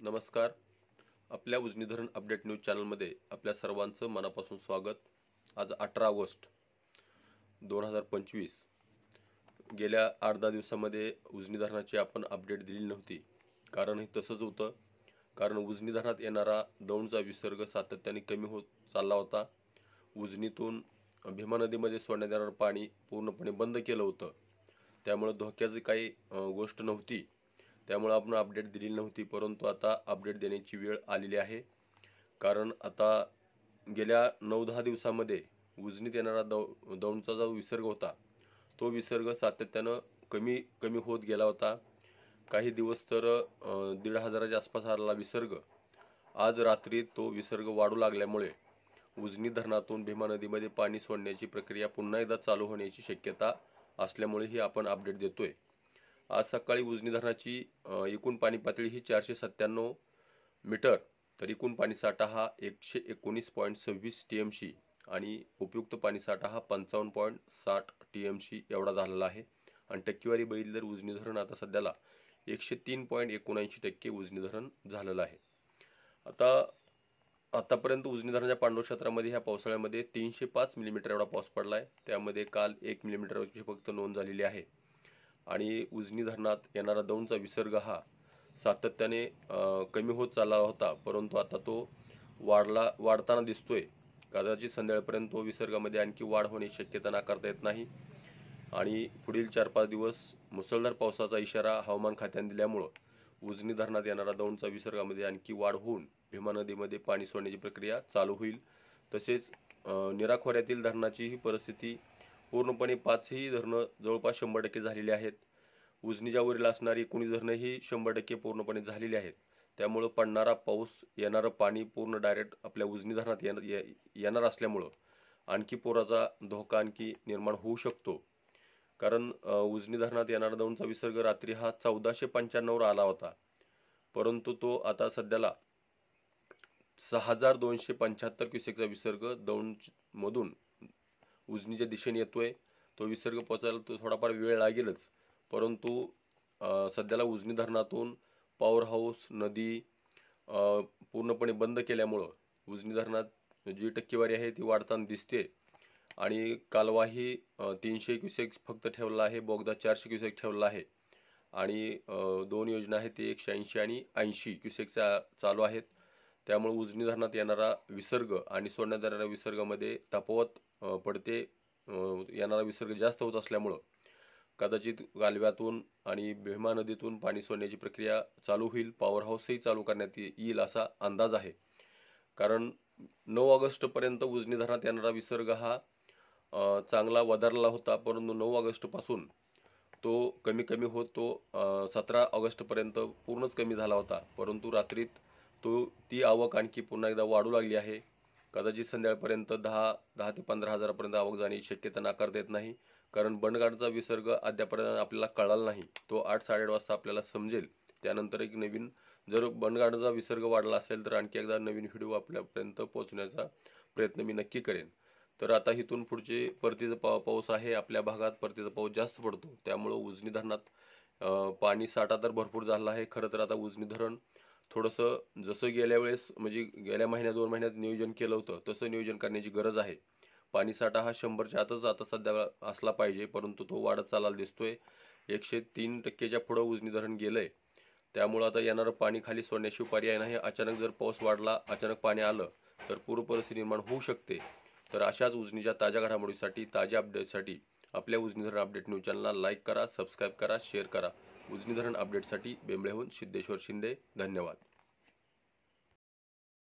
नमस्कार. आपल्या उजनी धरण अपडेट न्यूज चॅनलमध्ये आपल्या सर्वांचं मनापासून स्वागत. आज 18 ऑगस्ट 2025. गेल्या 8-10 दिवसामध्ये उजनी धरणाची आपण अपडेट दिली नव्हती. कारण हे तसंच होतं. कारण उजनी धरणात येणारा दौंडचा विसर्ग सातत्याने कमी होत चालला होता. उजनीतून भीमा नदीमध्ये सोडण्यात येणारं पाणी पूर्णपणे बंद केलं होतं. त्यामुळे धोक्याची काही गोष्ट नव्हती. त्यामुळे आपण अपडेट दिली नव्हती, परंतु आता अपडेट देण्याची वेळ आलेली आहे. कारण आता गेल्या 9-10 दिवसामध्ये उजनीत येणारा दौंडचा जो विसर्ग होता तो विसर्ग सातत्यानं कमी होत गेला होता. काही दिवस तर 1,500च्या आसपास आलेला विसर्ग आज रात्री तो विसर्ग वाढू लागल्यामुळे उजनी धरणातून भीमा नदीमध्ये पाणी सोडण्याची प्रक्रिया पुन्हा एकदा चालू होण्याची शक्यता असल्यामुळे ही आपण अपडेट देतोय. आज सकाळी उजनी धरणाची एकूण पाणी पातळी ही 497 मीटर, तर एकूण पाणीसाठा हा 119.26 TMC आणि उपयुक्त पाणीसाठा हा 55.60 TMC एवढा झालेला आहे. आणि टक्केवारी बघितली तर उजनी धरण आता सध्याला 103.79% उजनी धरण झालेलं आहे. आतापर्यंत उजनी धरणाच्या पांडव क्षेत्रामध्ये ह्या पावसाळ्यामध्ये 305 मिलीमीटर एवढा पाऊस पडला आहे. त्यामध्ये काल 1 मिलीमीटरची फक्त नोंद झालेली आहे. आणि उजनी धरणात येणारा दौंडचा विसर्ग हा सातत्याने कमी होत चालला होता, परंतु आता तो वाढताना दिसतोय. कदाचित संध्याकाळपर्यंत तो विसर्गामध्ये आणखी वाढ होण्याची शक्यता नाकारता येत नाही. आणि पुढील 4-5 दिवस मुसळधार पावसाचा इशारा हवामान खात्याने दिल्यामुळं उजनी धरणात येणारा दौंडचा विसर्गामध्ये आणखी वाढ होऊन भीमा नदीमध्ये पाणी सोडण्याची प्रक्रिया चालू होईल. तसेच नीरा खोऱ्यातील धरणाची ही परिस्थिती पूर्णपणे 5ही धरणं जवळपास 100% झालेली आहेत. उजनीच्या वरील असणारी 19 धरणं ही 100% पूर्णपणे झालेली आहेत. त्यामुळं पडणारा पाऊस, येणारं पाणी पूर्ण डायरेक्ट आपल्या उजनी धरणात येणार असल्यामुळं आणखी पुराचा धोका आणखी निर्माण होऊ शकतो. कारण उजनी धरणात येणारा दौंडचा विसर्ग रात्री हा 1495वर आला होता, परंतु तो आता सध्याला 6275 क्युसेकचा विसर्ग दौंडमधून उजनीच्या दिशेने येतोय. तो विसर्ग पोहोचायला तो थोडाफार वेळ लागेलच, परंतु सध्याला उजनी धरणातून पॉवर हाऊस नदी पूर्णपणे बंद केल्यामुळं उजनी धरणात जी टक्केवारी आहे ती वाढताना दिसते. आणि कालवाही 300 क्युसेक फक्त ठेवला आहे, बोगदा 400 क्युसेक ठेवला आहे. आणि 2 योजना आहेत ते 180 आणि 80 क्युसेकच्या चालू आहेत. त्यामुळे उजनी धरणात येणारा विसर्ग आणि सोडण्यात येणाऱ्या विसर्गामध्ये तफावत पडते. येणारा विसर्ग जास्त होत असल्यामुळं कदाचित कालव्यातून आणि भीमा नदीतून पाणी सोडण्याची प्रक्रिया चालू होईल. पॉवर हाऊसही चालू करण्यात येईल असा अंदाज आहे. कारण 9 ऑगस्टपर्यंत उजनी धरणात येणारा विसर्ग हा चांगला वधारला होता, परंतु 9 ऑगस्टपासून तो कमी होत तो 17 ऑगस्टपर्यंत पूर्णच कमी झाला होता. परंतु रात्रीत ती आवक आणखी पुन्हा एकदा वाढू लागली आहे. कदाचित संध्याकाळपर्यंत 10 ते 15 हजारापर्यंत आवक जाण्याची शक्यता नाकारता येत नाही. कारण बंडगाडचा विसर्ग अद्यापर्यंत आपल्याला कळाला नाही. तो 8-8:30 वाजता आपल्याला समजेल. त्यानंतर एक नवीन, जर बंडगाडचा विसर्ग वाढला असेल तर आणखी एकदा नवीन व्हिडिओ आपल्यापर्यंत पोहोचण्याचा प्रयत्न मी नक्की करेन. तर आता इथून पुढचे परतीचा पाऊस आहे. आपल्या भागात परतीचा पाऊस जास्त पडतो, त्यामुळं उजनी धरणात पाणी साठा तर भरपूर झाला आहे. खरं तर आता उजनी धरण थोडंसं जसं गेल्या वेळेस म्हणजे गेल्या महिन्यात 2 महिन्यात नियोजन केलं होतं तसं नियोजन करण्याची गरज आहे. पाणीसाठा हा 100च्या आतच आता सध्या असला पाहिजे, परंतु तो वाढत चालला दिसतोय. 103%च्या पुढं उजनी धरण गेलंय. त्यामुळं आता येणारं पाणी खाली सोडण्याशिवाय पर्याय नाही. अचानक जर पाऊस वाढला, अचानक पाणी आलं तर पूर परिस्थिती निर्माण होऊ शकते. तर अशाच उजनीच्या ताज्या घडामोडीसाठी, ताज्या अपडेटसाठी आपल्या उजनी धरण अपडेट न्यूज चॅनलला लाईक करा, सबस्क्राईब करा, शेअर करा. उजनी धरण अपडेटसाठी बेंबळेहून सिद्धेश्वर शिंदे. धन्यवाद.